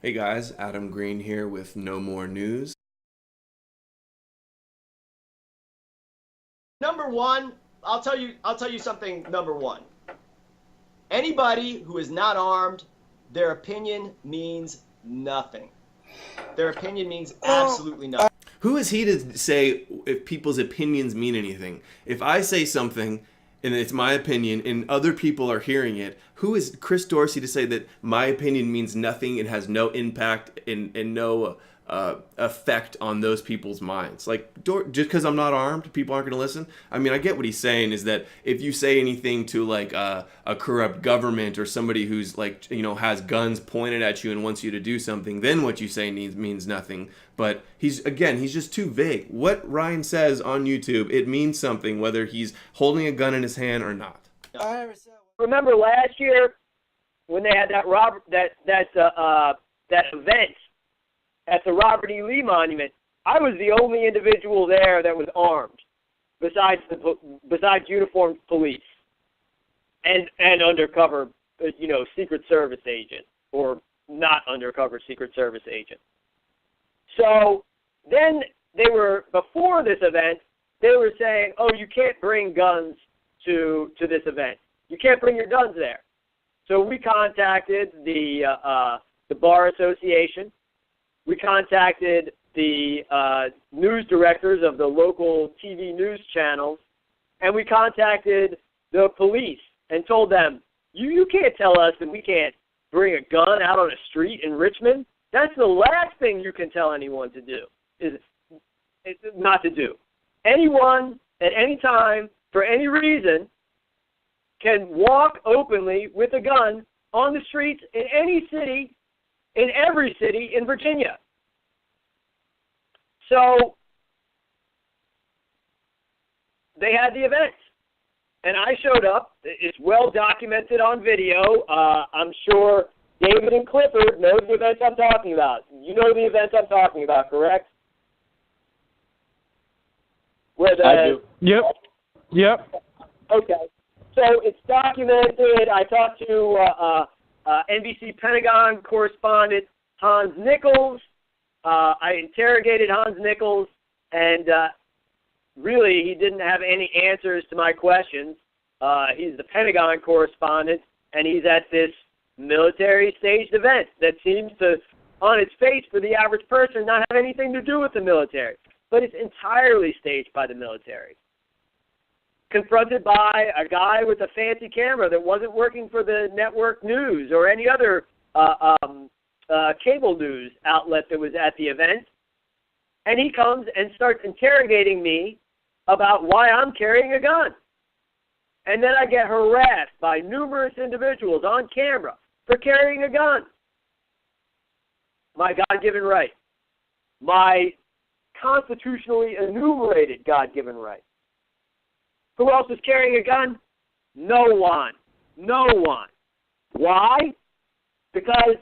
Hey guys, Adam Green here with No More News. Number one, I'll tell you something. Number one, anybody who is not armed, their opinion means nothing. Their opinion means absolutely nothing. Who is he to say if people's opinions mean anything? If I say something and it's my opinion and other people are hearing it, who is Chris Dorsey to say that my opinion means nothing and has no impact and no effect on those people's minds? Like, just because I'm not armed, people aren't going to listen? I mean, I get what he's saying is that if you say anything to like a corrupt government or somebody who's like, has guns pointed at you and wants you to do something, then what you say means nothing. But he's just too vague. What Ryan says on YouTube, it means something whether he's holding a gun in his hand or not. Remember last year when they had that event at the Robert E. Lee Monument? I was the only individual there that was armed, besides uniformed police and undercover, Secret Service agent or not undercover Secret Service agent. So then before this event, they were saying, oh, you can't bring guns to this event. You can't bring your guns there. So we contacted the Bar Association. We contacted the news directors of the local TV news channels, and we contacted the police and told them, you can't tell us that we can't bring a gun out on a street in Richmond. That's the last thing you can tell anyone to do, is not to do. Anyone, at any time, for any reason, can walk openly with a gun on the streets in any city, in every city in Virginia. So they had the event, and I showed up. It's well documented on video. I'm sure David and Clifford know the events I'm talking about. You know the events I'm talking about, correct? I do. Yep. Okay. So it's documented. I talked to NBC Pentagon correspondent Hans Nichols. I interrogated Hans Nichols, and really he didn't have any answers to my questions. He's the Pentagon correspondent, and he's at this military staged event that seems to, on its face, for the average person, not have anything to do with the military. But it's entirely staged by the military. Confronted by a guy with a fancy camera that wasn't working for the network news or any other cable news outlet that was at the event. And he comes and starts interrogating me about why I'm carrying a gun. And then I get harassed by numerous individuals on camera for carrying a gun. My God-given right. My constitutionally enumerated God-given right. Who else is carrying a gun? No one. No one. Why? Because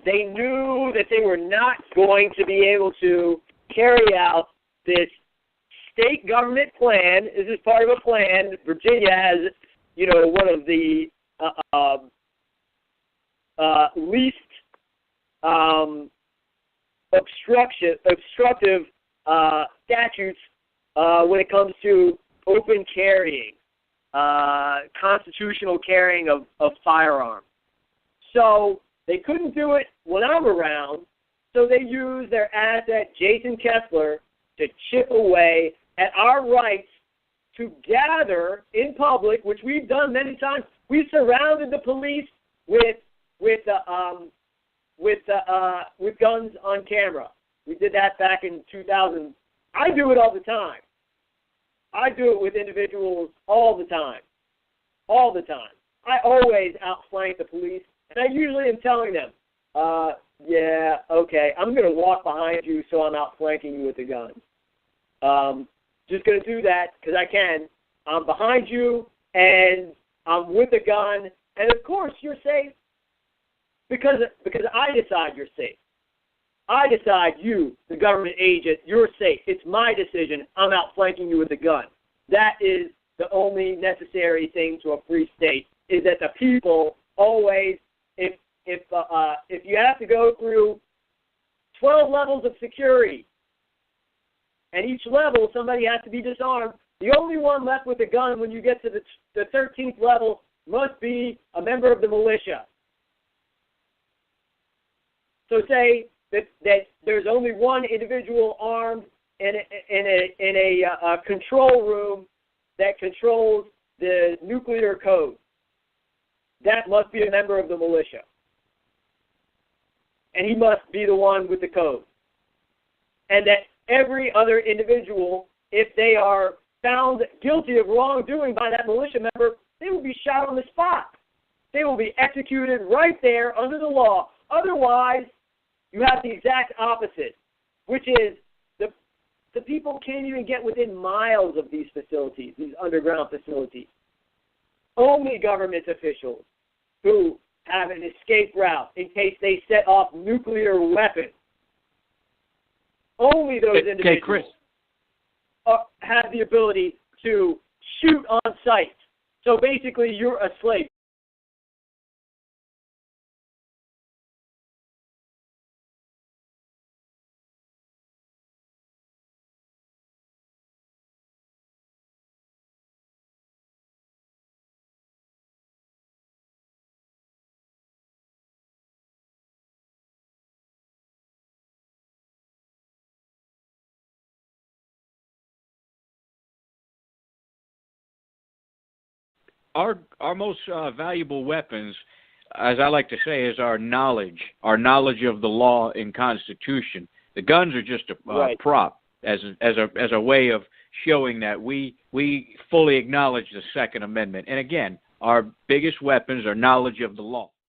they knew that they were not going to be able to carry out this state government plan. This is part of a plan. Virginia has, one of the least obstructive statutes when it comes to open carrying, constitutional carrying of firearms. So they couldn't do it when I'm around, so they used their asset, Jason Kessler, to chip away at our rights to gather in public, which we've done many times. We surrounded the police with guns on camera. We did that back in 2000. I do it all the time. I do it with individuals all the time. All the time. I always outflank the police, and I usually am telling them, yeah, okay, I'm going to walk behind you so I'm outflanking you with the gun. Just going to do that because I can. I'm behind you, and I'm with a gun, and of course you're safe because I decide you're safe. I decide you, the government agent, you're safe. It's my decision. I'm outflanking you with a gun. That is the only necessary thing to a free state, is that the people always, if you have to go through 12 levels of security. And each level, somebody has to be disarmed. The only one left with a gun when you get to the 13th level must be a member of the militia. So say that there's only one individual armed in a control room that controls the nuclear code. That must be a member of the militia. And he must be the one with the code. And that every other individual, if they are found guilty of wrongdoing by that militia member, they will be shot on the spot. They will be executed right there under the law. Otherwise, you have the exact opposite, which is the people can't even get within miles of these facilities, these underground facilities. Only government officials who have an escape route in case they set off nuclear weapons. Only those individuals have the ability to shoot on sight. So basically, you're a slave. Our most valuable weapons, as I like to say, is our knowledge of the law and Constitution. The guns are just a prop, as a way of showing that we fully acknowledge the Second Amendment. And again, our biggest weapons are knowledge of the law.